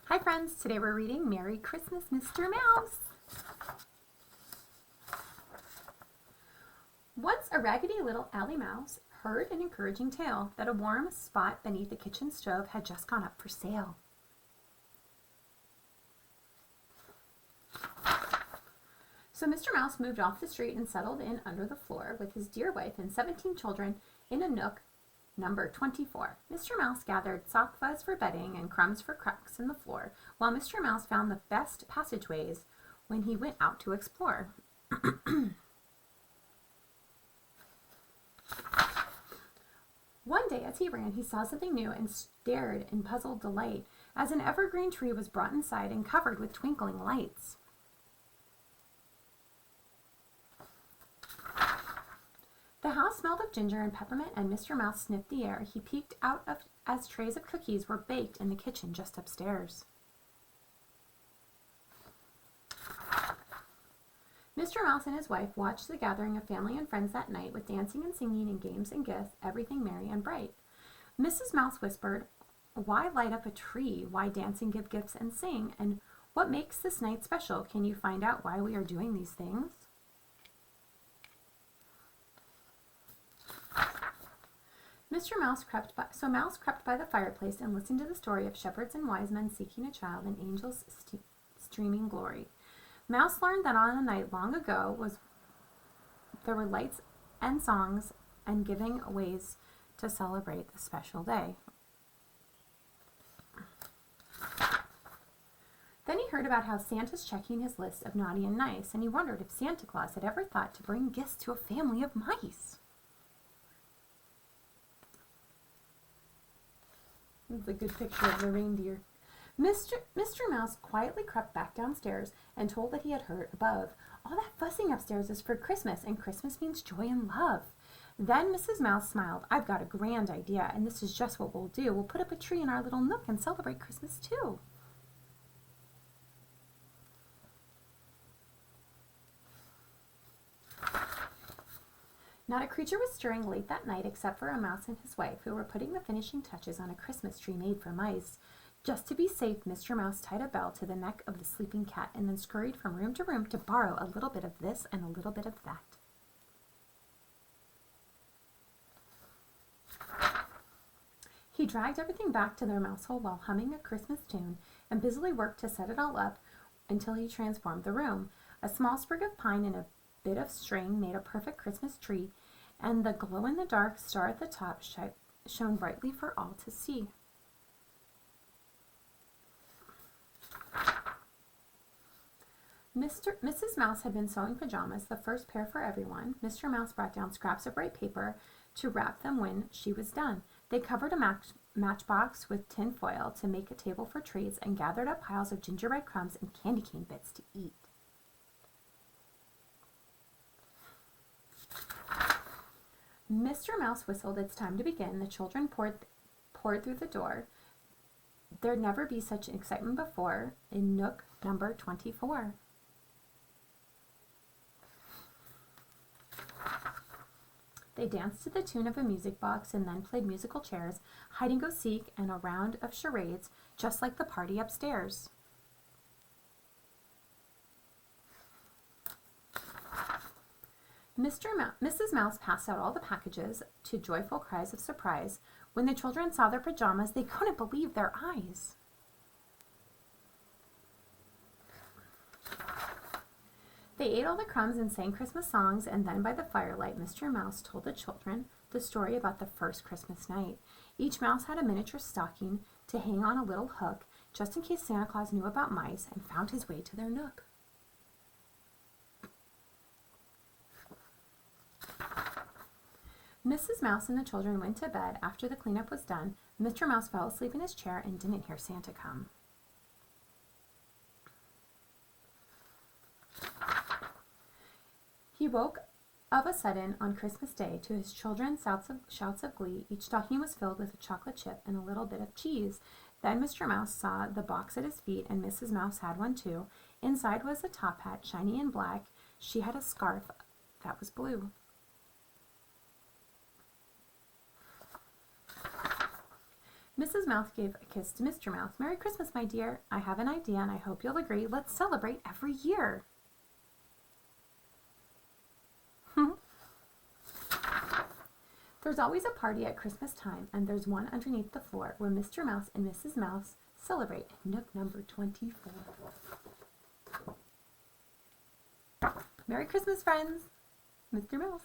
Hi friends, today we're reading Merry Christmas, Mr. Mouse. Once a raggedy little alley mouse heard an encouraging tale that a warm spot beneath the kitchen stove had just gone up for sale. So Mr. Mouse moved off the street and settled in under the floor with his dear wife and 17 children in a nook number 24. Mr. Mouse gathered sock fuzz for bedding and crumbs for cracks in the floor, while Mr. Mouse found the best passageways when he went out to explore. One day as he ran, he saw something new and stared in puzzled delight as an evergreen tree was brought inside and covered with twinkling lights. The house smelled of ginger and peppermint, and Mr. Mouse sniffed the air. He peeked out as trays of cookies were baked in the kitchen just upstairs. Mr. Mouse and his wife watched the gathering of family and friends that night with dancing and singing and games and gifts, everything merry and bright. Mrs. Mouse whispered, "Why light up a tree? Why dance and give gifts and sing? And what makes this night special? Can you find out why we are doing these things?" Mouse crept by the fireplace and listened to the story of shepherds and wise men seeking a child and angels streaming glory. Mouse learned that on a night long ago there were lights and songs and giving ways to celebrate the special day. Then he heard about how Santa's checking his list of naughty and nice, and he wondered if Santa Claus had ever thought to bring gifts to a family of mice. It's a good picture of the reindeer. Mr. Mouse quietly crept back downstairs and told that he had heard above. "All that fussing upstairs is for Christmas, and Christmas means joy and love." Then Mrs. Mouse smiled. "I've got a grand idea, and this is just what we'll do. We'll put up a tree in our little nook and celebrate Christmas too." Not a creature was stirring late that night except for a mouse and his wife, who were putting the finishing touches on a Christmas tree made for mice. Just to be safe, Mr. Mouse tied a bell to the neck of the sleeping cat and then scurried from room to room to borrow a little bit of this and a little bit of that. He dragged everything back to their mouse hole while humming a Christmas tune and busily worked to set it all up until he transformed the room. A small sprig of pine and a bit of string made a perfect Christmas tree, and the glow-in-the-dark star at the top shone brightly for all to see. Mrs. Mouse had been sewing pajamas, the first pair for everyone. Mr. Mouse brought down scraps of bright paper to wrap them when she was done. They covered a matchbox with tin foil to make a table for treats and gathered up piles of gingerbread crumbs and candy cane bits to eat. Mr. Mouse whistled, "It's time to begin." The children poured through the door. There'd never be such excitement before in nook number 24. They danced to the tune of a music box and then played musical chairs, hide-and-go-seek, and a round of charades, just like the party upstairs. Mrs. Mouse passed out all the packages to joyful cries of surprise. When the children saw their pajamas, they couldn't believe their eyes. They ate all the crumbs and sang Christmas songs, and then by the firelight, Mr. Mouse told the children the story about the first Christmas night. Each mouse had a miniature stocking to hang on a little hook, just in case Santa Claus knew about mice and found his way to their nook. Mrs. Mouse and the children went to bed. After the cleanup was done, Mr. Mouse fell asleep in his chair and didn't hear Santa come. He woke of a sudden on Christmas Day to his children's shouts of glee. Each stocking was filled with a chocolate chip and a little bit of cheese. Then Mr. Mouse saw the box at his feet, and Mrs. Mouse had one too. Inside was a top hat, shiny and black. She had a scarf that was blue. Mrs. Mouse gave a kiss to Mr. Mouse. Merry Christmas, my dear. I have an idea and I hope you'll agree. Let's celebrate every year. There's always a party at Christmas time, and there's one underneath the floor where Mr. Mouse and Mrs. Mouse celebrate in nook number 24. Merry Christmas, friends. Mr. Mouse.